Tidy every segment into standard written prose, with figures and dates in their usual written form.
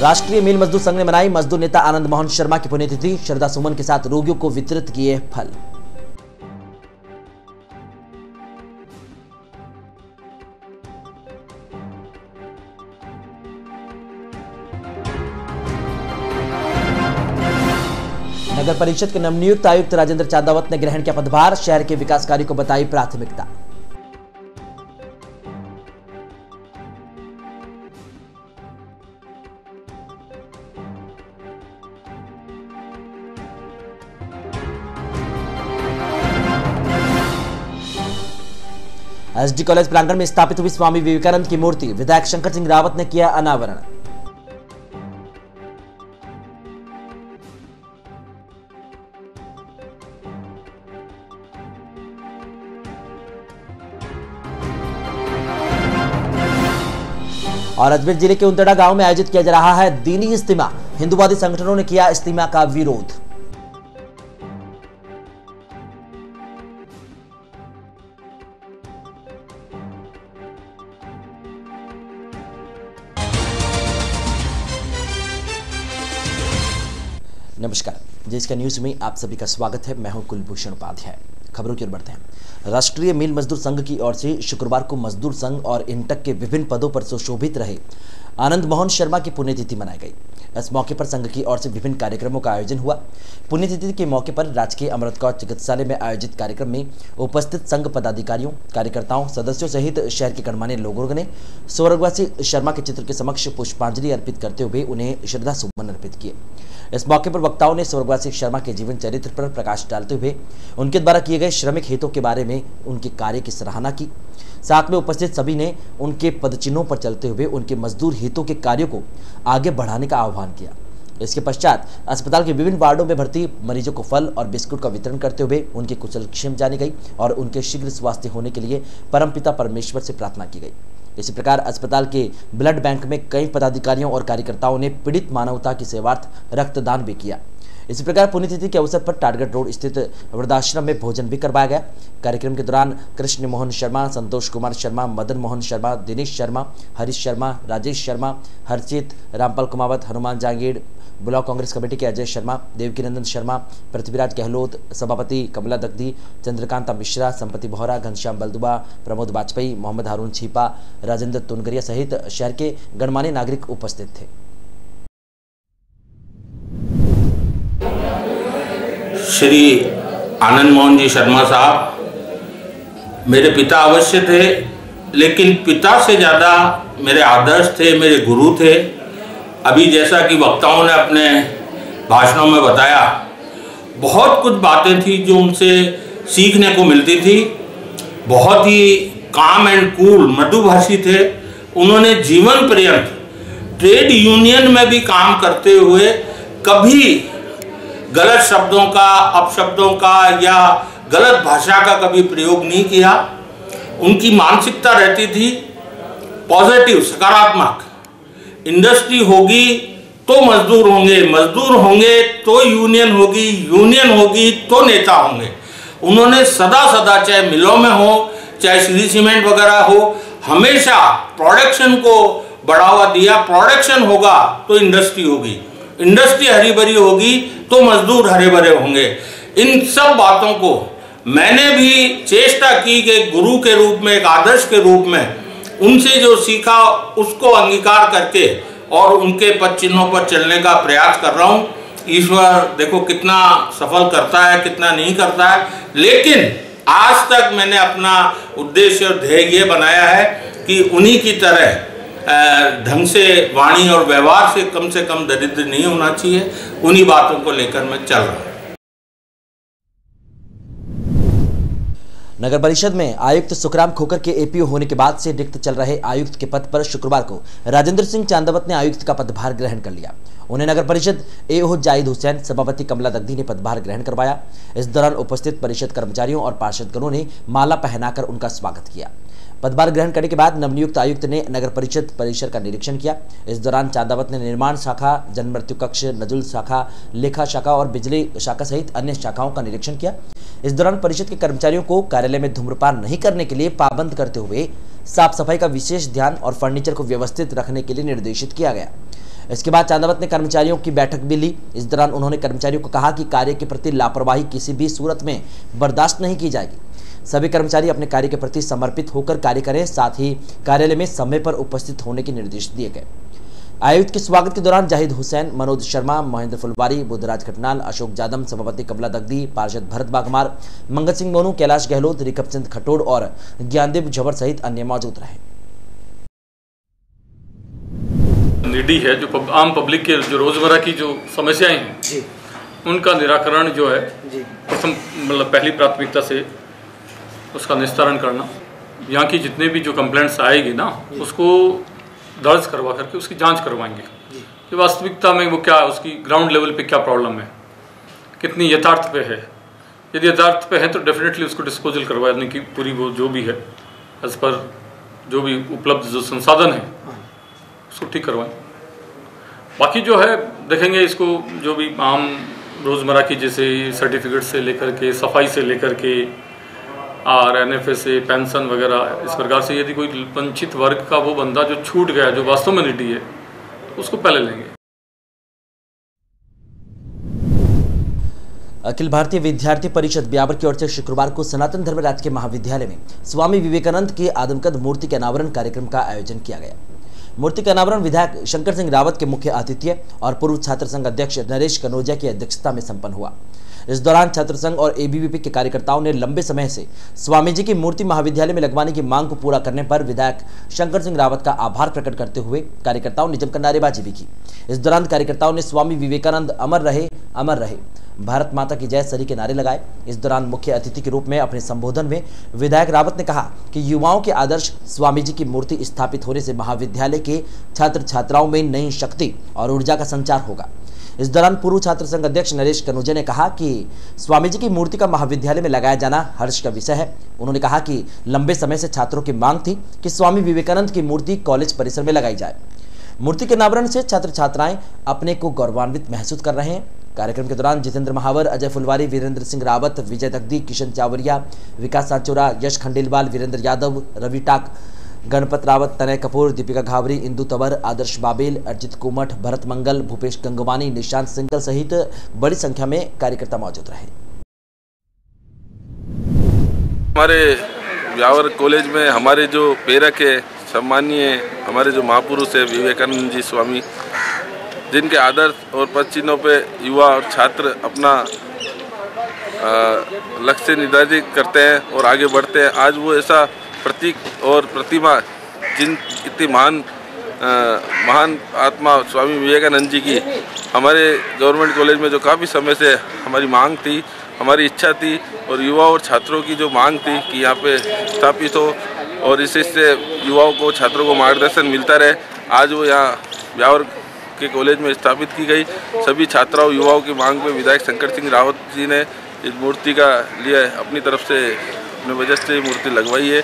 राष्ट्रीय मिल मजदूर संघ ने मनाई मजदूर नेता आनंद मोहन शर्मा की पुण्यतिथि। श्रद्धा सुमन के साथ रोगियों को वितरित किए फल। नगर परिषद के नवनियुक्त आयुक्त राजेंद्र चांदावत ने ग्रहण किया पदभार। शहर के विकास कार्यों को बताई प्राथमिकता। एसडी कॉलेज प्रांगण में स्थापित हुई स्वामी विवेकानंद की मूर्ति। विधायक शंकर सिंह रावत ने किया अनावरण। और अजमेर जिले के उंतड़ा गांव में आयोजित किया जा रहा है दीनी इज्तिमा। हिंदूवादी संगठनों ने किया इज्तिमा का विरोध। नमस्कार, जिसका न्यूज में आप सभी का स्वागत है। मैं हूं कुलभूषण उपाध्याय। खबरों की ओर बढ़ते हैं। राष्ट्रीय मिल मजदूर संघ की ओर से शुक्रवार को मजदूर संघ और इंटक के विभिन्न पदों पर सुशोभित रहे आनंद मोहन शर्मा की पुण्यतिथि मनाई गई। इस मौके पर संघ की ओर से विभिन्न कार्यक्रमों का आयोजन हुआ। पुण्यतिथि के मौके पर राजकीय अमृत कौर चिकित्सालय में आयोजित कार्यक्रम में उपस्थित संघ पदाधिकारियों, कार्यकर्ताओं, सदस्यों सहित शहर के गणमान्य लोगों ने स्वर्गवासी शर्मा के चित्र के समक्ष पुष्पांजलि अर्पित करते हुए उन्हें श्रद्धा सुमन अर्पित किए। इस मौके पर वक्ताओं ने स्वर्गवासी शर्मा के जीवन चरित्र पर प्रकाश डालते हुए उनके द्वारा किए गए श्रमिक हितों के बारे में उनके कार्य की सराहना की। साथ में उपस्थित सभी ने उनके पदचिन्हों पर चलते हुए उनके मजदूर हितों के कार्यों को आगे बढ़ाने का आह्वान किया। इसके पश्चात अस्पताल के विभिन्न वार्डों में भर्ती मरीजों को फल और बिस्कुट का वितरण करते हुए उनके कुशलक्षेम जानी गई और उनके शीघ्र स्वास्थ्य होने के लिए परमपिता परमेश्वर से प्रार्थना की गई। इसी प्रकार अस्पताल के ब्लड बैंक में कई पदाधिकारियों और कार्यकर्ताओं ने पीड़ित मानवता की सेवार्थ रक्तदान भी किया। इसी प्रकार पुण्यतिथि के अवसर पर टारगेट रोड स्थित वृद्धाश्रम में भोजन भी करवाया गया। कार्यक्रम के दौरान कृष्ण मोहन शर्मा, संतोष कुमार शर्मा, मदन मोहन शर्मा, दिनेश शर्मा, हरीश शर्मा, राजेश शर्मा, हर्षित, रामपाल कुमावत, हनुमान जांगीड़, ब्लॉक कांग्रेस कमेटी के अजय शर्मा, देवकीनंदन शर्मा, पृथ्वीराज गहलोत, सभापति कमला दग्धी, चंद्रकांता मिश्रा, संपति बोहरा, घनश्याम बलदुआ, प्रमोद वाजपेयी, मोहम्मद हारून छीपा, राजेंद्र तुनगरिया सहित शहर के गणमान्य नागरिक उपस्थित थे। श्री आनंद मोहन जी शर्मा साहब मेरे पिता अवश्य थे, लेकिन पिता से ज़्यादा मेरे आदर्श थे, मेरे गुरु थे। अभी जैसा कि वक्ताओं ने अपने भाषणों में बताया, बहुत कुछ बातें थी जो उनसे सीखने को मिलती थी। बहुत ही काम एंड कूल मृदुभाषी थे। उन्होंने जीवन पर्यंत ट्रेड यूनियन में भी काम करते हुए कभी गलत शब्दों का, अपशब्दों का या गलत भाषा का कभी प्रयोग नहीं किया। उनकी मानसिकता रहती थी पॉजिटिव, सकारात्मक। इंडस्ट्री होगी तो मजदूर होंगे, मजदूर होंगे तो यूनियन होगी, यूनियन होगी तो नेता होंगे। उन्होंने सदा सदा, चाहे मिलों में हो, चाहे श्री सीमेंट वगैरह हो, हमेशा प्रोडक्शन को बढ़ावा दिया। प्रोडक्शन होगा तो इंडस्ट्री होगी, इंडस्ट्री हरी भरी होगी तो मजदूर हरे भरे होंगे। इन सब बातों को मैंने भी चेष्टा की कि गुरु के रूप में, एक आदर्श के रूप में उनसे जो सीखा उसको अंगीकार करके और उनके पद चिन्हों पर चलने का प्रयास कर रहा हूँ। ईश्वर देखो कितना सफल करता है, कितना नहीं करता है, लेकिन आज तक मैंने अपना उद्देश्य और ध्येय ये बनाया है कि उन्हीं की तरह ढंग से वाणी और व्यवहार से कम दरिद्र नहीं होना चाहिए। उन्हीं बातों को लेकर मैं चल रहा हूँ। नगर परिषद में आयुक्त सुखराम खोकर के एपीओ होने के बाद से रिक्त चल रहे आयुक्त के पद पर शुक्रवार को राजेंद्र सिंह चांदावत ने आयुक्त का पदभार ग्रहण कर लिया। उन्हें नगर परिषद एओ जाहिद हुसैन, सभापति कमला दग्धी ने पदभार ग्रहण करवाया। इस दौरान उपस्थित परिषद कर्मचारियों और पार्षदगणों ने माला पहनाकर उनका स्वागत किया। पदभार ग्रहण करने के बाद नवनियुक्त आयुक्त ने नगर परिषद परिसर का निरीक्षण किया। इस दौरान चांदावत ने निर्माण शाखा, जन मृत्यु कक्ष, नजुल शाखा, लेखा शाखा और बिजली शाखा सहित अन्य शाखाओं का निरीक्षण किया। इस दौरान परिषद के कर्मचारियों को कार्यालय में धूम्रपान नहीं करने के लिए पाबंद करते हुए साफ सफाई का विशेष ध्यान और फर्नीचर को व्यवस्थित रखने के लिए निर्देशित किया गया। इसके बाद चांदावत ने कर्मचारियों की बैठक भी ली। इस दौरान उन्होंने कर्मचारियों को कहा कि कार्य के प्रति लापरवाही किसी भी सूरत में बर्दाश्त नहीं की जाएगी। सभी कर्मचारी अपने कार्य के प्रति समर्पित होकर कार्य करें, साथ ही कार्यालय में समय पर उपस्थित होने के निर्देश दिए गए। आयुक्त के स्वागत के दौरान जाहिद हुसैन, मनोज शर्मा, महेंद्र फुलवारी, बुद्धराज खटनाल, अशोक जादम, सभापति कमला दगदी, पार्षद भरत बागमार, मंगत सिंह मोनू, कैलाश गहलोत, रिकब चंद खटोड़ और ज्ञानदेव झवर सहित अन्य मौजूद रहे। नीडी है जो आम पब्लिक के जो रोजमर्रा की जो समस्याएं हैं जी, उनका निराकरण जो है प्रथम मतलब पहली प्राथमिकता से उसका निस्तारण करना। यहाँ की जितने भी जो कंप्लेंट्स आएगी ना उसको दर्ज करवा करके उसकी जांच करवाएंगे कि वास्तविकता में वो क्या, उसकी ग्राउंड लेवल पे क्या प्रॉब्लम है, कितनी यथार्थ पे है। यदि यथार्थ पे है तो डेफिनेटली उसको डिस्पोजल करवाने की पूरी वो जो भी है एज पर जो भी उपलब्ध जो संसाधन है उसको ठीक करवाएं। बाकी जो है देखेंगे इसको जो भी आम रोज़मर्रा की जैसे सर्टिफिकेट से लेकर के सफाई से लेकर के और NFA से पेंशन वगैरह इस प्रकार से यदि कोई वंचित वर्ग का वो बंदा जो छूट गया जो वास्तव में नीडी है तो उसको पहले लेंगे। अखिल भारतीय विद्यार्थी परिषद ब्यावर की ओर से शुक्रवार को सनातन धर्म राजकीय महाविद्यालय में स्वामी विवेकानंद के आदमकद मूर्ति के अनावरण कार्यक्रम का आयोजन किया गया। मूर्ति का अनावरण विधायक शंकर सिंह रावत के मुख्य आतिथ्य और पूर्व छात्र संघ अध्यक्ष नरेश कनौजिया की अध्यक्षता में संपन्न हुआ। इस दौरान छात्र संघ और ABVP के कार्यकर्ताओं ने लंबे समय से स्वामी जी की मूर्ति महाविद्यालय में लगवाने की मांग को पूरा करने पर विधायक शंकर सिंह रावत का आभार प्रकट करते हुए कार्यकर्ताओं ने जमकर नारेबाजी भी की। इस दौरान कार्यकर्ताओं ने स्वामी विवेकानंद अमर रहे, भारत माता की जय सरी के नारे लगाए। इस दौरान मुख्य अतिथि के रूप में अपने संबोधन में विधायक रावत ने कहा कि युवाओं के आदर्श स्वामी जी की मूर्ति स्थापित होने से महाविद्यालय के छात्र छात्राओं में नई शक्ति और ऊर्जा का संचार होगा। इस दौरान पूर्व छात्र संघ अध्यक्ष नरेश कनौजिया ने कहा कि स्वामी जी की मूर्ति का महाविद्यालय में लगाया जाना हर्ष का विषय है। उन्होंने कहा कि लंबे समय से छात्रों की मांग थी कि स्वामी विवेकानंद की मूर्ति कॉलेज परिसर में लगाई जाए। मूर्ति के अनावरण से छात्र छात्राएं अपने को गौरवान्वित महसूस कर रहे हैं। कार्यक्रम के दौरान जितेंद्र महावर, अजय फुलवारी, वीरेंद्र सिंह रावत, विजय दगदी, किशन चावरिया, विकास सांचोरा, यश खंडेलवाल, वीरेंद्र यादव, रवि टाक, गणपत रावत, तनय कपूर, दीपिका घावरी, इंदु तंवर, आदर्श बाबेल, अर्जित कुमठ, भरत मंगल, भूपेश गंगवानी, निशांत सिंगल सहित बड़ी संख्या में कार्यकर्ता मौजूद रहे। हमारे ब्यावर कॉलेज में हमारे जो प्रेरक है, सम्मानीय हमारे जो महापुरुष है विवेकानंद जी स्वामी, जिनके आदर्श और पद चिन्हों पे युवा और छात्र अपना लक्ष्य निर्धारित करते हैं और आगे बढ़ते हैं। आज वो ऐसा प्रतीक और प्रतिमा जिन इतनी महान आत्मा स्वामी विवेकानंद जी की हमारे गवर्नमेंट कॉलेज में जो काफ़ी समय से हमारी मांग थी, हमारी इच्छा थी और युवा और छात्रों की जो मांग थी कि यहाँ पे स्थापित हो और इससे युवाओं को, छात्रों को मार्गदर्शन मिलता रहे, आज वो यहाँ ब्यावर के कॉलेज में स्थापित की गई। सभी छात्राओं युवाओं की मांग पे विधायक शंकर सिंह रावत जी ने इस मूर्ति का लिए अपनी तरफ से अपने वजह से मूर्ति लगवाई है।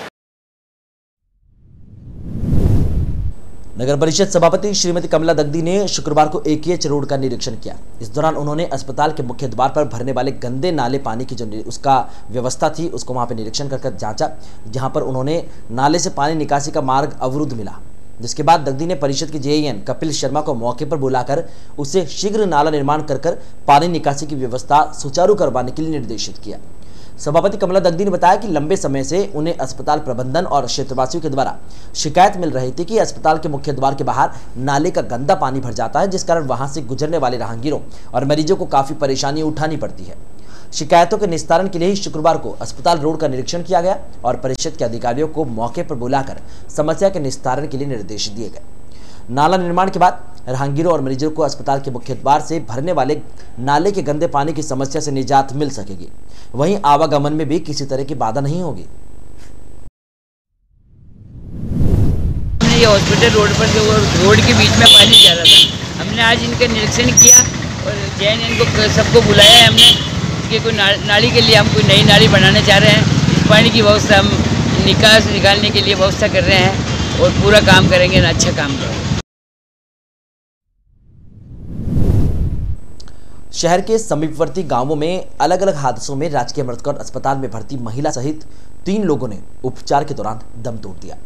नगर परिषद सभापति श्रीमती कमला दगदी ने शुक्रवार को AKH रोड का निरीक्षण किया। इस दौरान उन्होंने अस्पताल के मुख्य द्वार पर भरने वाले गंदे नाले पानी की जो उसका व्यवस्था थी उसको वहां पर निरीक्षण कर जांचा, जहां पर उन्होंने नाले से पानी निकासी का मार्ग अवरुद्ध मिला। जिसके बाद दगदी ने परिषद के JEN कपिल शर्मा को मौके पर बुलाकर उसे शीघ्र नाला निर्माण कर पानी निकासी की व्यवस्था सुचारू करवाने के लिए निर्देशित किया। सभापति कमला दगदी ने बताया कि लंबे समय से उन्हें अस्पताल प्रबंधन और क्षेत्रवासियों के द्वारा शिकायत मिल रही थी कि अस्पताल के मुख्य द्वार के बाहर नाले का गंदा पानी भर जाता है, जिस कारण वहां से गुजरने वाले राहगीरों और मरीजों को काफी परेशानी उठानी पड़ती है। शिकायतों के निस्तारण के लिए ही शुक्रवार को अस्पताल रोड का निरीक्षण किया गया और परिषद के अधिकारियों को मौके पर बुलाकर समस्या के निस्तारण के लिए निर्देश दिए गए। नाला निर्माण के बाद राहगीरों और मरीजों को अस्पताल के मुख्य द्वार से भरने वाले नाले के गंदे पानी की समस्या से निजात मिल सकेगी। वहीं आवागमन में भी किसी तरह की बाधा नहीं होगी। ये हॉस्पिटल रोड पर जो रोड के बीच में पानी जा रहा था, हमने आज इनका निरीक्षण किया और JEN को सबको बुलाया है हमने। इसके कोई नाली के लिए हम कोई नई नाली बनाना चाह रहे हैं। इस पानी की व्यवस्था हम निकालने के लिए व्यवस्था कर रहे हैं और पूरा काम करेंगे, अच्छा काम करेंगे। शहर के समीपवर्ती गांवों में अलग अलग हादसों में राजकीय मृतक अस्पताल में भर्ती महिला सहित 3 लोगों ने उपचार के दौरान दम तोड़ दिया।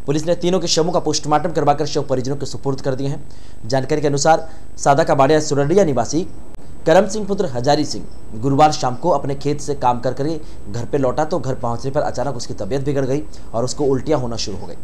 पुलिस ने तीनों के शवों का पोस्टमार्टम करवाकर शव परिजनों के सुपुर्द कर दिए हैं। जानकारी के अनुसार सादा का बाड़िया सुरडिया निवासी करम सिंह पुत्र हजारी सिंह गुरुवार शाम को अपने खेत से काम कर घर पे लौटा तो घर पहुंचने पर अचानक उसकी तबीयत बिगड़ गई और उसको उल्टियां होना शुरू हो गई।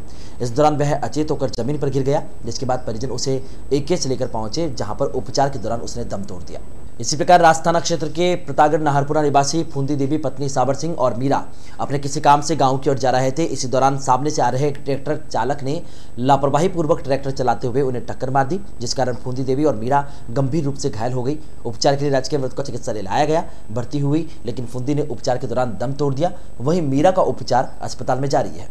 इस दौरान वह अचेत होकर जमीन पर गिर गया, जिसके बाद परिजन उसे एकेएस लेकर पहुंचे, जहां पर उपचार के दौरान उसने दम तोड़ दिया। इसी प्रकार राज थाना क्षेत्र के प्रतागढ़ नाहरपुरा निवासी फूंदी देवी पत्नी साबर सिंह और मीरा अपने किसी काम से गांव की ओर जा रहे थे। इसी दौरान सामने से आ रहे ट्रैक्टर चालक ने लापरवाही पूर्वक ट्रैक्टर चलाते हुए उन्हें टक्कर मार दी, जिस कारण फूंदी देवी और मीरा गंभीर रूप से घायल हो गई। उपचार के लिए राजकीय मृतक को चिकित्सालय लाया गया, भर्ती हुई, लेकिन फूंदी ने उपचार के दौरान दम तोड़ दिया। वहीं मीरा का उपचार अस्पताल में जारी है।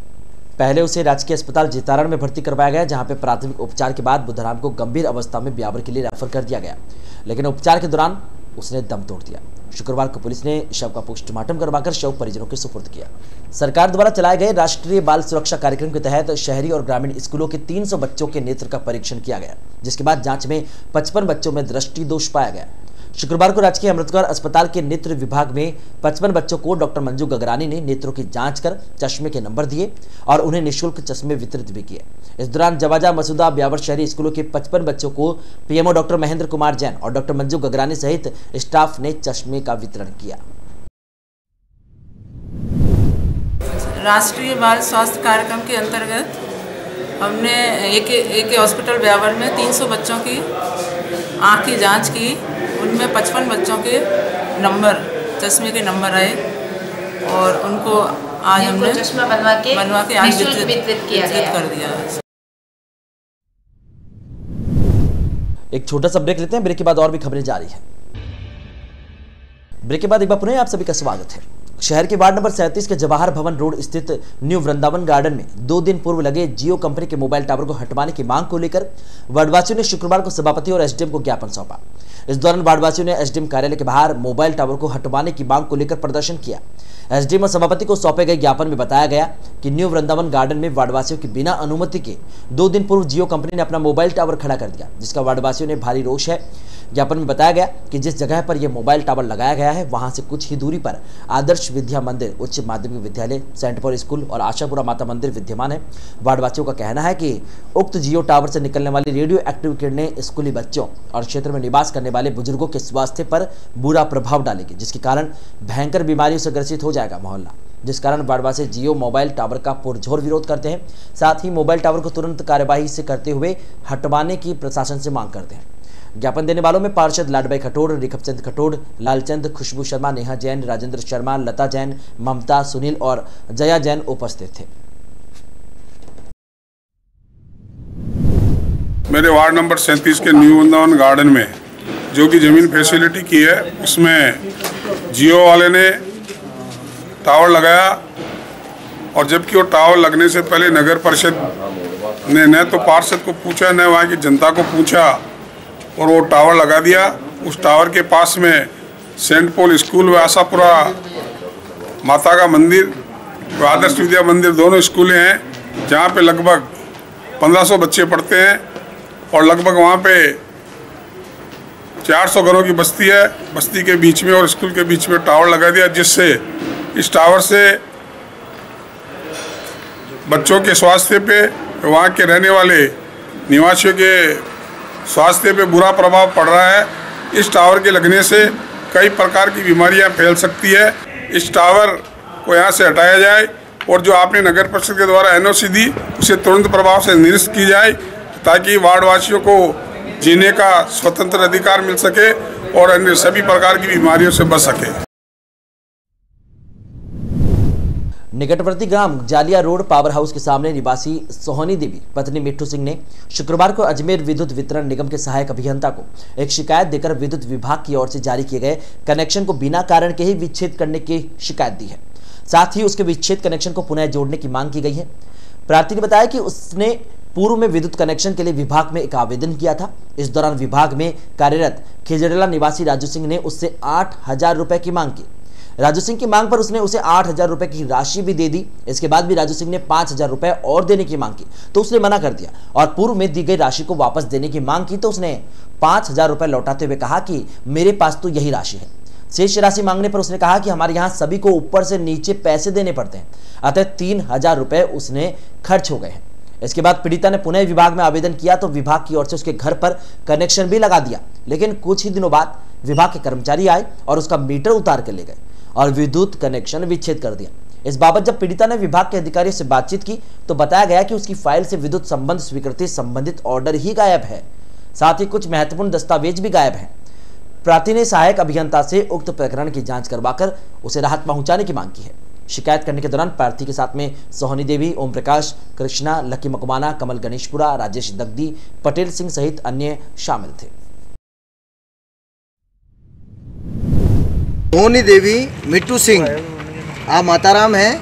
पहले उसे राजकीय अस्पताल जितारण में भर्ती करवाया गया, जहां पे प्राथमिक उपचार के बाद बुधवार को गंभीर अवस्था में ब्यावर के लिए रेफर कर दिया गया, लेकिन उपचार के दौरान उसने दम तोड़ दिया। शुक्रवार को पुलिस ने शव का पोस्टमार्टम करवाकर शव परिजनों के सुपुर्द किया। सरकार द्वारा चलाए गए राष्ट्रीय बाल सुरक्षा कार्यक्रम के तहत शहरी और ग्रामीण स्कूलों के 300 बच्चों के नेत्र का परीक्षण किया गया, जिसके बाद जांच में 55 बच्चों में दृष्टि दोष पाया गया। शुक्रवार को राजकीय अमृतसर अस्पताल के नेत्र विभाग में 55 बच्चों को डॉक्टर मंजू गगरानी ने नेत्रों की जांच कर चश्मे के नंबर दिए और उन्हें निःशुल्क चश्मे वितरित भी किए। इस दौरान जवाजा मसूदा ब्यावर शहरी स्कूलों के 55 बच्चों को पीएमओ डॉक्टर महेंद्र कुमार जैन और डॉक्टर मंजू गगरानी सहित स्टाफ ने चश्मे का वितरण किया। राष्ट्रीय बाल स्वास्थ्य कार्यक्रम के अंतर्गत हमने एक हॉस्पिटल ब्यावर में 300 बच्चों की आँख की जाँच की। उनमें 55 बच्चों के नंबर, चश्मे के नंबर आए और उनको आज हमने चश्मा बनवा के आज वितरित कर दिया। एक छोटा सा ब्रेक लेते हैं, ब्रेक के बाद और भी खबरें जारी है। ब्रेक के बाद एक बार पुनः आप सभी का स्वागत है। शहर के वार्ड नंबर 37 के जवाहर भवन रोड स्थित न्यू वृंदावन गार्डन में 2 दिन पूर्व लगे जियो कंपनी के मोबाइल टावर को हटवाने की मांग को लेकर वार्डवासियों ने शुक्रवार को सभापति और एसडीएम को ज्ञापन सौंपा। इस दौरान वार्डवासियों ने एसडीएम कार्यालय के बाहर मोबाइल टावर को हटवाने की मांग को लेकर प्रदर्शन किया। एसडीएम और सभापति को सौंपे गए ज्ञापन में बताया गया कि न्यू वृंदावन गार्डन में वार्डवासियों की बिना अनुमति के 2 दिन पूर्व जियो कंपनी ने अपना मोबाइल टावर खड़ा कर दिया, जिसका वार्डवासियों ने भारी रोष है। ज्ञापन में बताया गया कि जिस जगह पर यह मोबाइल टावर लगाया गया है वहां से कुछ ही दूरी पर आदर्श विद्या मंदिर, उच्च माध्यमिक विद्यालय, सेंट पॉल स्कूल और आशापुरा माता मंदिर विद्यमान है। वार्डवासियों का कहना है कि उक्त जियो टावर से निकलने वाली रेडियो एक्टिव किरणें स्कूली बच्चों और क्षेत्र में निवास करने वाले बुजुर्गों के स्वास्थ्य पर बुरा प्रभाव डालेगी, जिसके कारण भयंकर बीमारियों से ग्रसित हो जाएगा मोहल्ला, जिस कारण वार्डवासी जियो मोबाइल टावर का पुरजोर विरोध करते हैं। साथ ही मोबाइल टावर को तुरंत कार्यवाही से करते हुए हटवाने की प्रशासन से मांग करते हैं। ज्ञापन देने वालों में पार्षद लाडबाई खटोड़, रिखपचंद खटोड़, लालचंद, खुशबू शर्मा, नेहा जैन, राजेंद्र शर्मा, लता जैन, ममता, सुनील और जया जैन उपस्थित थे। मेरे वार्ड नंबर 37 के न्यू वृंदावन गार्डन में जो कि ज़मीन फैसिलिटी की है, उसमें जियो वाले ने टावर लगाया और जबकि वो टावर लगने से पहले नगर परिषद ने न तो पार्षद को पूछा न वहाँ की जनता को पूछा और वो टावर लगा दिया। उस टावर के पास में सेंट पॉल स्कूल व आशापुरा माता का मंदिर व आदर्श विद्या मंदिर दोनों स्कूलें हैं, जहाँ पे लगभग 1500 बच्चे पढ़ते हैं और लगभग वहाँ पे 400 घरों की बस्ती है। बस्ती के बीच में और स्कूल के बीच में टावर लगा दिया, जिससे इस टावर से बच्चों के स्वास्थ्य पे, वहाँ के रहने वाले निवासियों के स्वास्थ्य पे बुरा प्रभाव पड़ रहा है। इस टावर के लगने से कई प्रकार की बीमारियां फैल सकती है। इस टावर को यहाँ से हटाया जाए और जो आपने नगर परिषद के द्वारा एनओसी दी उसे तुरंत प्रभाव से निरस्त की जाए, ताकि वार्डवासियों को जीने का स्वतंत्र अधिकार मिल सके और अन्य सभी प्रकार की बीमारियों से बच सके। निकटवर्ती ग्राम जालिया रोड पावर हाउस के सामने निवासी सोहनी देवी पत्नी मिट्टू सिंह ने शुक्रवार को अजमेर विद्युत वितरण निगम के सहायक अभियंता को एक शिकायत देकर विद्युत विभाग की ओर से जारी किए गए कनेक्शन को बिना कारण के ही विच्छेद करने की शिकायत दी है। साथ ही उसके विच्छेद कनेक्शन को पुनः जोड़ने की मांग की गई है। प्रार्थी ने बताया कि उसने पूर्व में विद्युत कनेक्शन के लिए विभाग में एक आवेदन किया था। इस दौरान विभाग में कार्यरत खिजड़ला निवासी राजू सिंह ने उससे 8,000 रुपए की मांग की। राजू सिंह की मांग पर उसने उसे 8,000 रुपए की राशि भी दे दी। इसके बाद भी राजू सिंह ने 5,000 रुपए और देने की मांग की तो उसने मना कर दिया और पूर्व में दी गई राशि को वापस देने की मांग की तो उसने 5,000 रुपए लौटाते हुए कहा कि मेरे पास तो यही राशि है। शेष राशि मांगने पर उसने कहा कि हमारे यहाँ सभी को ऊपर से नीचे पैसे देने पड़ते हैं, अतः 3,000 रुपए उसने खर्च हो गए हैं। इसके बाद पीड़िता ने पुनः विभाग में आवेदन किया तो विभाग की ओर से उसके घर पर कनेक्शन भी लगा दिया, लेकिन कुछ ही दिनों बाद विभाग के कर्मचारी आए और उसका मीटर उतार कर ले गए और विद्युत कनेक्शन विच्छेद कर दिया। इस बाबत जब पीड़िता ने विभाग के अधिकारियों से बातचीत की तो बताया गया कि उसकी फाइल से विद्युत संबंध स्वीकृति संबंधित ऑर्डर ही गायब है, साथ ही कुछ महत्वपूर्ण दस्तावेज भी गायब हैं। प्रार्थी ने सहायक अभियंता से उक्त प्रकरण की जांच करवाकर उसे राहत पहुंचाने की मांग की है। शिकायत करने के दौरान प्रार्थी के साथ में सोहनी देवी, ओम प्रकाश, कृष्णा, लकी मकवाना, कमल गणेशपुरा, राजेश दग्दी, पटेल सिंह सहित अन्य शामिल थे। सोहनी देवी, मिट्टू सिंह, आप माताराम हैं।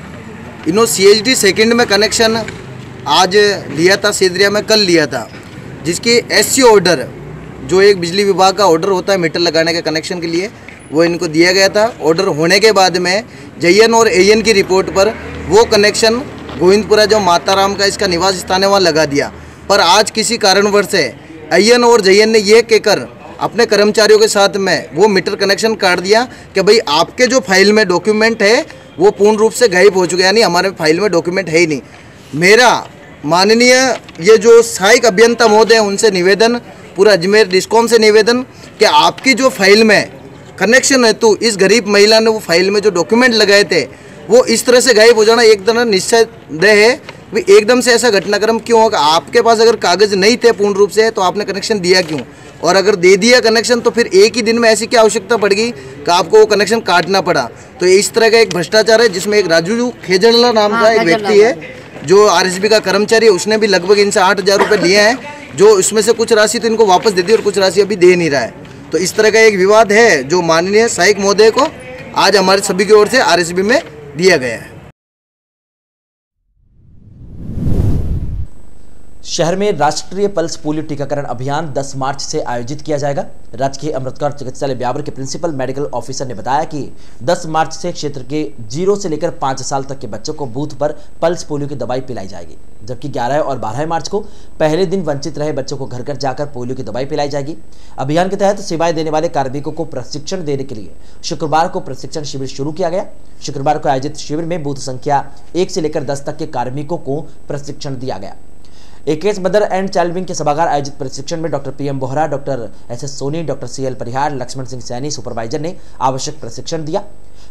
इन्होंने CHD सेकंड में कनेक्शन आज लिया था, सेदरिया में कल लिया था, जिसकी SC ऑर्डर जो एक बिजली विभाग का ऑर्डर होता है मीटर लगाने के कनेक्शन के लिए, वो इनको दिया गया था। ऑर्डर होने के बाद में JN और AN की रिपोर्ट पर वो कनेक्शन गोविंदपुरा जो माताराम का इसका निवास स्थान है वहाँ लगा दिया। पर आज किसी कारणवश से AN और JN ने ये कहकर अपने कर्मचारियों के साथ में वो मीटर कनेक्शन काट दिया कि भाई आपके जो फाइल में डॉक्यूमेंट है वो पूर्ण रूप से गायब हो चुके हैं, यानी हमारे फाइल में डॉक्यूमेंट है ही नहीं। मेरा माननीय ये जो सहायक अभियंता महोदय उनसे निवेदन, पूरा अजमेर डिस्कॉम से निवेदन कि आपकी जो फाइल में कनेक्शन है तो इस गरीब महिला ने वो फाइल में जो डॉक्यूमेंट लगाए थे वो इस तरह से गायब हो जाना एक तरह निश्चयदेह है। भी एकदम से ऐसा घटनाक्रम क्यों होगा? आपके पास अगर कागज नहीं थे पूर्ण रूप से तो आपने कनेक्शन दिया क्यों? और अगर दे दिया कनेक्शन तो फिर एक ही दिन में ऐसी क्या आवश्यकता पड़ गई कि आपको वो कनेक्शन काटना पड़ा? तो इस तरह का एक भ्रष्टाचार है जिसमें एक राजू खेजड़ला नाम का एक व्यक्ति है जो RSB का कर्मचारी है, उसने भी लगभग इनसे 8,000 रुपये लिए हैं, जो इसमें से कुछ राशि तो इनको वापस दे दी और कुछ राशि अभी दे नहीं रहा है। तो इस तरह का एक विवाद है जो माननीय सहायक महोदय को आज हमारे सभी की ओर से RSB में दिया गया है। शहर में राष्ट्रीय पल्स पोलियो टीकाकरण अभियान 10 मार्च से आयोजित किया जाएगा। राजकीय अमृतकौर चिकित्सालय ब्यावर के प्रिंसिपल मेडिकल ऑफिसर ने बताया कि 10 मार्च से क्षेत्र के 0 से लेकर 5 साल तक के बच्चों को बूथ पर पल्स पोलियो की दवाई पिलाई जाएगी, जबकि 11 और 12 मार्च को पहले दिन वंचित रहे बच्चों को घर घर जाकर पोलियो की दवाई पिलाई जाएगी। अभियान के तहत सेवाएं देने वाले कार्मिकों को प्रशिक्षण देने के लिए शुक्रवार को प्रशिक्षण शिविर शुरू किया गया। शुक्रवार को आयोजित शिविर में बूथ संख्या 1 से लेकर 10 तक के कार्मिकों को प्रशिक्षण दिया गया। AKS mother and child wing के सभागार आयोजित प्रशिक्षण में doctor PM Bohra, doctor SS Soni, doctor CL Parihar, Lakshman Singh Saini supervisor ने आवश्यक प्रशिक्षण दिया।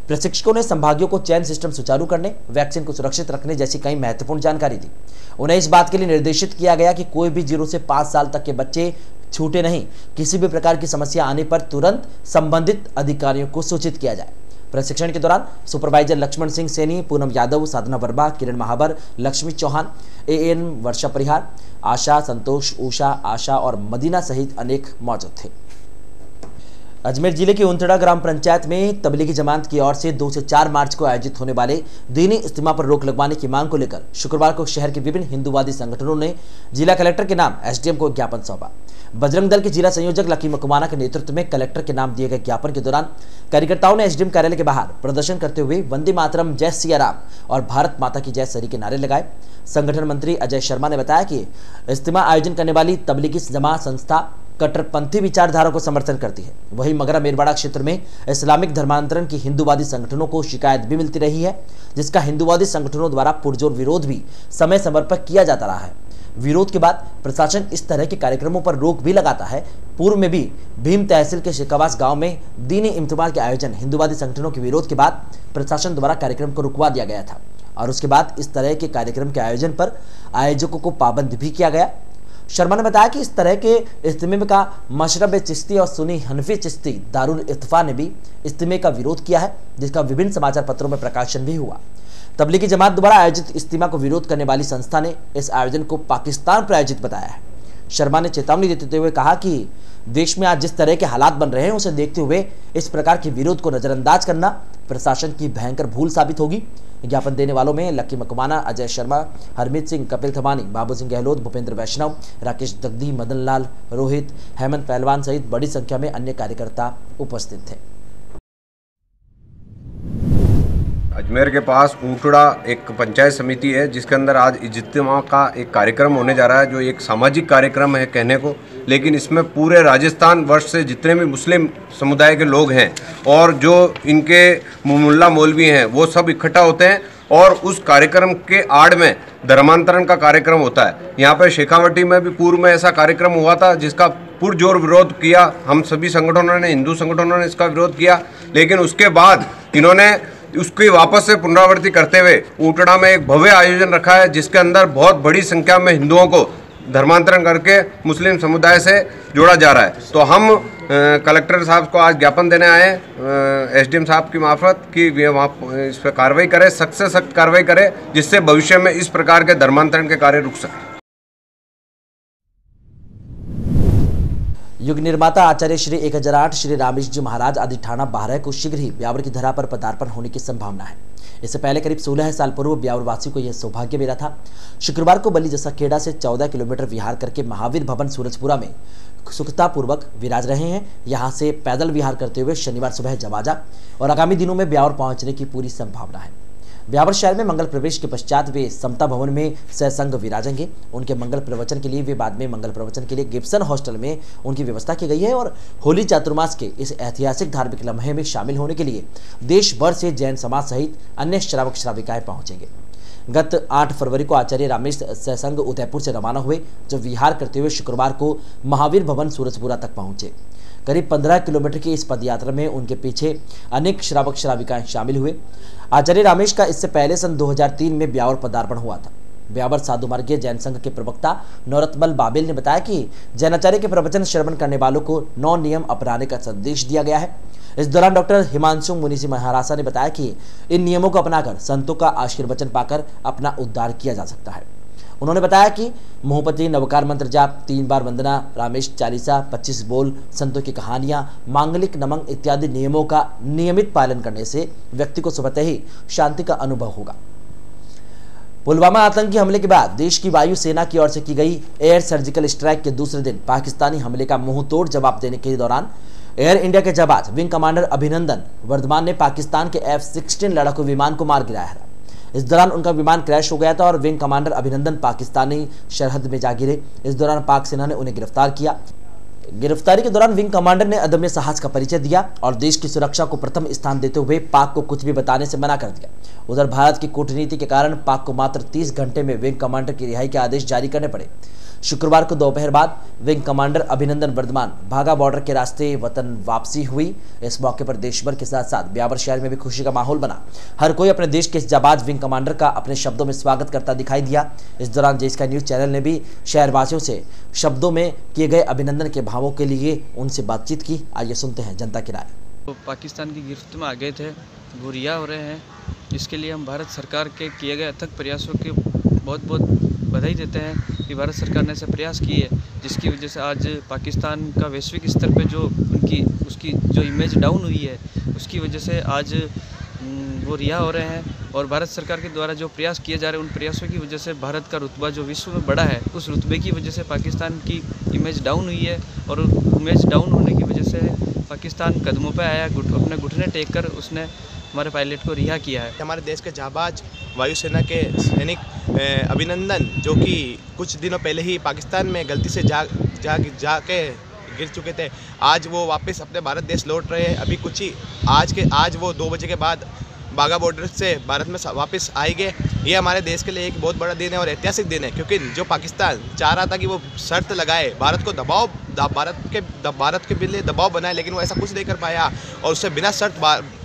प्रशिक्षकों ने संभागियों को चयन सिस्टम सुचारू करने, वैक्सीन को सुरक्षित रखने जैसी कई महत्वपूर्ण जानकारी दी। उन्हें इस बात के लिए निर्देशित किया गया कि कोई भी 0 से 5 साल तक के बच्चे छूटे नहीं। किसी भी प्रकार की समस्या आने पर तुरंत संबंधित अधिकारियों को सूचित किया जाए। प्रशिक्षण के दौरान सुपरवाइजर लक्ष्मण सिंह सैनी, पूनम यादव, साधना वर्मा, किरण महावर, लक्ष्मी चौहान, AN वर्षा परिहार, आशा, संतोष, उषा, आशा और मदीना सहित अनेक मौजूद थे। अजमेर जिले की उंतड़ा ग्राम पंचायत में तबलीगी जमात की ओर से 2 से 4 मार्च को आयोजित होने वाले दीनी इज्तिमा पर रोक लगवाने की मांग को लेकर शुक्रवार को शहर के विभिन्न हिंदूवादी संगठनों ने जिला कलेक्टर के नाम SDM को ज्ञापन सौंपा। बजरंग दल के जिला संयोजक लकी मकवाना के नेतृत्व में कलेक्टर के नाम दिए गए ज्ञापन के दौरान कार्यकर्ताओं ने SDM कार्यालय के बाहर प्रदर्शन करते हुए वंदे मातरम, जय सिया राम और भारत माता की जय सरी के नारे लगाए। संगठन मंत्री अजय शर्मा ने बताया कि इज्तिमा आयोजन करने वाली तबलीगी जमात संस्था कट्टरपंथी विचारधारा को समर्थन करती है। वहीं मगरा मेरवाड़ा क्षेत्र में इस्लामिक धर्मांतरण की हिंदूवादी संगठनों को शिकायत भी मिलती रही है, जिसका हिंदूवादी संगठनों द्वारा पुरजोर विरोध भी समय समय पर किया जाता रहा है। विरोध के बाद प्रशासन इस तरह के कार्यक्रमों पर रोक भी लगाता है। पूर्व में भी भीम तहसील के शिकावास गांव में दीनी इम्तिमाल के आयोजन हिंदूवादी संगठनों के विरोध के बाद प्रशासन द्वारा कार्यक्रम को रुकवा दिया गया था और उसके बाद इस तरह के कार्यक्रम के आयोजन पर आयोजकों को पाबंद भी किया गया। शर्मा ने बताया कि इस तरह के इज्तिमे का मशरब चिश्ती और सुन्नी हनफी चिश्ती दारुल इत्तफा ने भी इज्तिमे का विरोध किया है, जिसका विभिन्न समाचार पत्रों में प्रकाशन भी हुआ। तबलीगी जमात द्वारा आयोजित इज्तिमा को विरोध करने वाली संस्था ने इस आयोजन को पाकिस्तान प्रायोजित बताया है। शर्मा ने चेतावनी देते हुए कहा कि देश में आज जिस तरह के हालात बन रहे हैं उसे देखते हुए इस प्रकार के विरोध को नजरअंदाज करना प्रशासन की भयंकर भूल साबित होगी। ज्ञापन देने वालों में लक्की मकवाना, अजय शर्मा, हरमीत सिंह, कपिल थमानी, बाबू सिंह गहलोत, भूपेंद्र वैष्णव, राकेश दग्दी, मदन लाल, रोहित, हेमंत पहलवान सहित बड़ी संख्या में अन्य कार्यकर्ता उपस्थित थे। अजमेर के पास ऊंटड़ा एक पंचायत समिति है जिसके अंदर आज इज्तिमा का एक कार्यक्रम होने जा रहा है, जो एक सामाजिक कार्यक्रम है कहने को, लेकिन इसमें पूरे राजस्थान वर्ष से जितने भी मुस्लिम समुदाय के लोग हैं और जो इनके मुल्ला मौलवी हैं वो सब इकट्ठा होते हैं और उस कार्यक्रम के आड़ में धर्मांतरण का कार्यक्रम होता है। यहाँ पर शेखावटी में भी पूर्व में ऐसा कार्यक्रम हुआ था जिसका पुरजोर विरोध किया, हम सभी संगठनों ने, हिंदू संगठनों ने इसका विरोध किया, लेकिन उसके बाद इन्होंने उसकी वापस से पुनरावृत्ति करते हुए ऊंटड़ा में एक भव्य आयोजन रखा है जिसके अंदर बहुत बड़ी संख्या में हिंदुओं को धर्मांतरण करके मुस्लिम समुदाय से जोड़ा जा रहा है। तो हम कलेक्टर साहब को आज ज्ञापन देने आए एसडीएम साहब की मार्फत कि वे वहाँ इस पर कार्रवाई करें, सख्त से सख्त कार्रवाई करें, जिससे भविष्य में इस प्रकार के धर्मांतरण के कार्य रुक सकें। युग निर्माता आचार्य श्री 1008 श्री रामेश जी महाराज आदि ठाणा 12 को शीघ्र ही ब्यावर की धरा पर पदार्पण होने की संभावना है। इससे पहले करीब 16 साल पूर्व ब्यावर वासी को यह सौभाग्य मिला था। शुक्रवार को बल्ली जसा खेड़ा से 14 किलोमीटर विहार करके महावीर भवन सूरजपुरा में सुखतापूर्वक विराज रहे हैं। यहां से पैदल विहार करते हुए शनिवार सुबह जवाजा और आगामी दिनों में ब्यावर पहुंचने की पूरी संभावना है। ब्यावर शहर में मंगल प्रवेश के पश्चात वे समता भवन में सत्संग विराजेंगे। उनके मंगल प्रवचन के लिए वे बाद में मंगल प्रवचन के लिए गिब्सन हॉस्टल में उनकी व्यवस्था की गई है और होली चातुर्मास के इस ऐतिहासिक धार्मिक लम्हे में शामिल होने के लिए देश भर से जैन समाज सहित अन्य श्रावक श्राविकाएं पहुंचेंगे। गत 8 फरवरी को आचार्य रामेश सत्संग उदयपुर से रवाना हुए, जो विहार करते हुए शुक्रवार को महावीर भवन सूरजपुरा तक पहुंचे। करीब 15 किलोमीटर की इस पदयात्रा में उनके पीछे अनेक श्रावक श्राविकाएं शामिल हुए। आचार्य रामेश का इससे पहले सन 2003 में ब्यावर पदार्पण हुआ था। ब्यावर साधु मार्गीय जैन संघ के प्रवक्ता नौरतमल बाबिल ने बताया कि जैनाचार्य के प्रवचन श्रवण करने वालों को 9 नियम अपनाने का संदेश दिया गया है। इस दौरान डॉक्टर हिमांशु मुनिसी महारासा ने बताया कि इन नियमों को अपनाकर संतों का आशीर्वचन पाकर अपना उद्धार किया जा सकता है। उन्होंने बताया कि मोहपति नवकार मंत्र जाप, 3 बार वंदना, रामेश चालीसा, 25 बोल, संतों की कहानियां, मांगलिक नमन इत्यादि नियमों का नियमित पालन करने से व्यक्ति को स्वतः ही शांति का अनुभव होगा। पुलवामा आतंकी हमले के बाद देश की वायु सेना की ओर से की गई एयर सर्जिकल स्ट्राइक के दूसरे दिन पाकिस्तानी हमले का मुंहतोड़ जवाब देने के दौरान एयर इंडिया के जाबाज विंग कमांडर अभिनंदन वर्धमान ने पाकिस्तान के F-16 लड़ाकू विमान को मार गिराया है। इस दौरान उनका विमान क्रैश हो गया था और विंग कमांडर अभिनंदन पाकिस्तानी सरहद में जा गिरे। इस दौरान पाक सेना ने उन्हें गिरफ्तार किया। गिरफ्तारी के दौरान विंग कमांडर ने अदम्य साहस का परिचय दिया और देश की सुरक्षा को प्रथम स्थान देते हुए पाक को कुछ भी बताने से मना कर दिया। उधर भारत की कूटनीति के कारण पाक को मात्र 30 घंटे में विंग कमांडर की रिहाई के आदेश जारी करने पड़े। शुक्रवार को दोपहर बाद विंग कमांडर अभिनंदन वर्धमान भागा बॉर्डर के रास्ते वतन वापसी हुई। इस मौके पर देश भर के साथ साथ ब्यावर शहर में भी खुशी का माहौल बना। हर कोई अपने देश के इस जाबाज विंग कमांडर का अपने शब्दों में स्वागत करता दिखाई दिया। इस दौरान जे स्काई न्यूज चैनल ने भी शहरवासियों से शब्दों में किए गए अभिनंदन के भावों के लिए उनसे बातचीत की। आइए सुनते हैं जनता की राय। तो पाकिस्तान की गिरफ्त में आ गए थे, वो रिहा हो रहे हैं। इसके लिए हम भारत सरकार के किए गए अथक प्रयासों की बहुत बहुत बधाई देते हैं कि भारत सरकार ने ऐसे प्रयास किए, जिसकी वजह से आज पाकिस्तान का वैश्विक स्तर पे जो उसकी जो इमेज डाउन हुई है, उसकी वजह से आज वो रिहा हो रहे हैं। और भारत सरकार के द्वारा जो प्रयास किए जा रहे हैं, उन प्रयासों की वजह से भारत का रुतबा जो विश्व में बढ़ा है, उस रुतबे की वजह से पाकिस्तान की इमेज डाउन हुई है। और इमेज डाउन होने की वजह से पाकिस्तान कदमों पर आया, अपने घुटने टेक कर उसने हमारे पायलट को रिहा किया है। हमारे देश के जाबाज वायुसेना के सैनिक अभिनंदन, जो कि कुछ दिनों पहले ही पाकिस्तान में गलती से जाके गिर चुके थे, आज वो वापस अपने भारत देश लौट रहे हैं। अभी कुछ ही आज वो 2 बजे के बाद बाघा बॉर्डर से भारत में वापस आएंगे। ये हमारे देश के लिए एक बहुत बड़ा दिन है और ऐतिहासिक दिन है, क्योंकि जो पाकिस्तान चाह रहा था कि वो शर्त लगाए, भारत को भारत के लिए दबाव बनाए, लेकिन वो ऐसा कुछ नहीं कर पाया और उससे बिना शर्त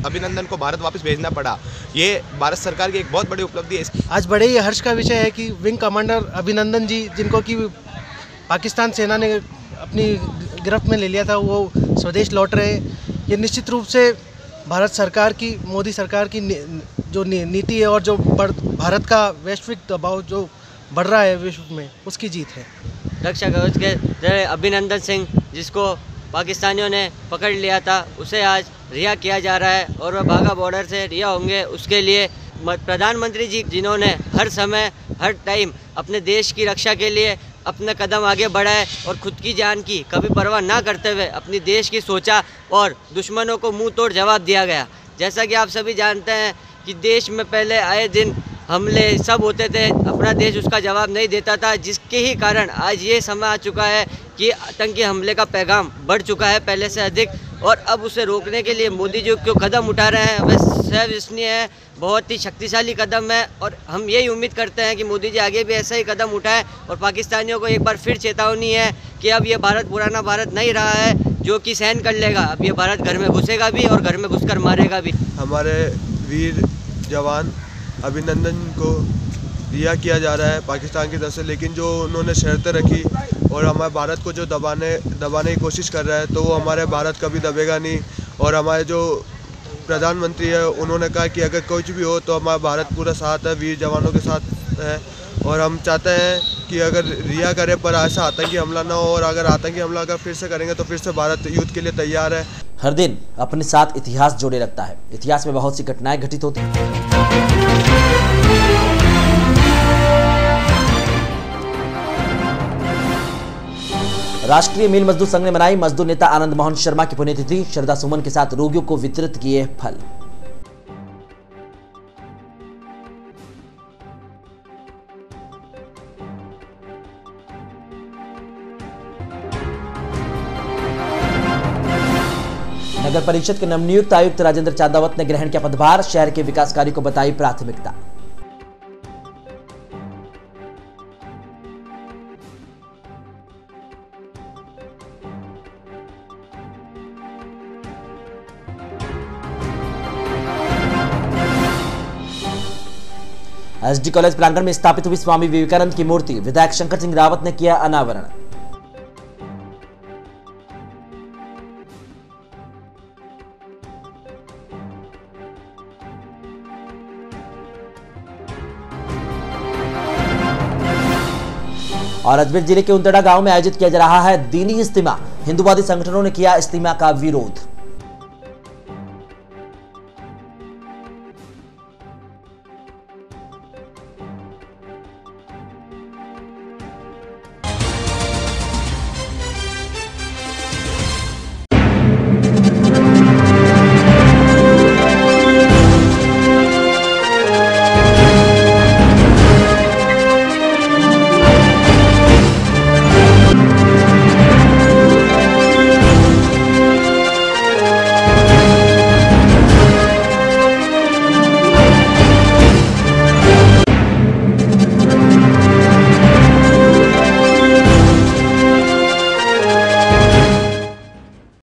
अभिनंदन को भारत वापस भेजना पड़ा। ये भारत सरकार की एक बहुत बड़ी उपलब्धि है। आज बड़े ही हर्ष का विषय है कि विंग कमांडर अभिनंदन जी, जिनको कि पाकिस्तान सेना ने अपनी गिरफ्त में ले लिया था, वो स्वदेश लौट रहे हैं। ये निश्चित रूप से भारत सरकार की, मोदी सरकार की जो नीति है और जो भारत का वैश्विक दबाव जो बढ़ रहा है विश्व में, उसकी जीत है। रक्षा कवच के अभिनंदन सिंह, जिसको पाकिस्तानियों ने पकड़ लिया था, उसे आज रिहा किया जा रहा है और वह बाघा बॉर्डर से रिहा होंगे। उसके लिए प्रधानमंत्री जी, जिन्होंने हर समय हर टाइम अपने देश की रक्षा के लिए अपना कदम आगे बढ़ाए और खुद की जान की कभी परवाह ना करते हुए अपनी देश की सोचा और दुश्मनों को मुंह तोड़ जवाब दिया गया। जैसा कि आप सभी जानते हैं कि देश में पहले आए दिन हमले सब होते थे, अपना देश उसका जवाब नहीं देता था, जिसके ही कारण आज ये समय आ चुका है कि आतंकी हमले का पैगाम बढ़ चुका है पहले से अधिक, और अब उसे रोकने के लिए मोदी जी जो कदम उठा रहे हैं वह सर्वविश्वसनीय है, बहुत ही शक्तिशाली कदम है। और हम यही उम्मीद करते हैं कि मोदी जी आगे भी ऐसा ही कदम उठाएं और पाकिस्तानियों को एक बार फिर चेतावनी है कि अब ये भारत पुराना भारत नहीं रहा है जो कि सहन कर लेगा, अब ये भारत घर में घुसेगा भी और घर में घुसकर मारेगा भी। हमारे वीर जवान अभिनंदन को रिहा किया जा रहा है पाकिस्तान की तरफ से, लेकिन जो उन्होंने शर्तें रखी और हमारे भारत को जो दबाने की कोशिश कर रहा है, तो वो हमारे भारत कभी दबेगा नहीं। और हमारे जो प्रधानमंत्री है उन्होंने कहा कि अगर कुछ भी हो तो हमारा भारत पूरा साथ है, वीर जवानों के साथ है। और हम चाहते हैं कि अगर रिहा करें पर ऐसा आतंकी हमला ना हो, और अगर आतंकी हमला अगर फिर से करेंगे तो फिर से भारत युद्ध के लिए तैयार है। हर दिन अपने साथ इतिहास जोड़े रखता है। इतिहास में बहुत सी घटनाएं घटित होती हैं। राष्ट्रीय मिल मजदूर संघ ने मनाई मजदूर नेता आनंद मोहन शर्मा की पुण्यतिथि। श्रद्धा सुमन के साथ रोगियों को वितरित किए फल। नगर परिषद के नवनियुक्त आयुक्त राजेंद्र चांदावत ने ग्रहण किया पदभार। शहर के विकास कार्य को बताई प्राथमिकता। एसडी कॉलेज प्रांगण में स्थापित हुई स्वामी विवेकानंद की मूर्ति। विधायक शंकर सिंह रावत ने किया अनावरण। और अजमेर जिले के उंतड़ा गांव में आयोजित किया जा रहा है दीनी इज्तिमा। हिंदूवादी संगठनों ने किया इज्तिमा का विरोध।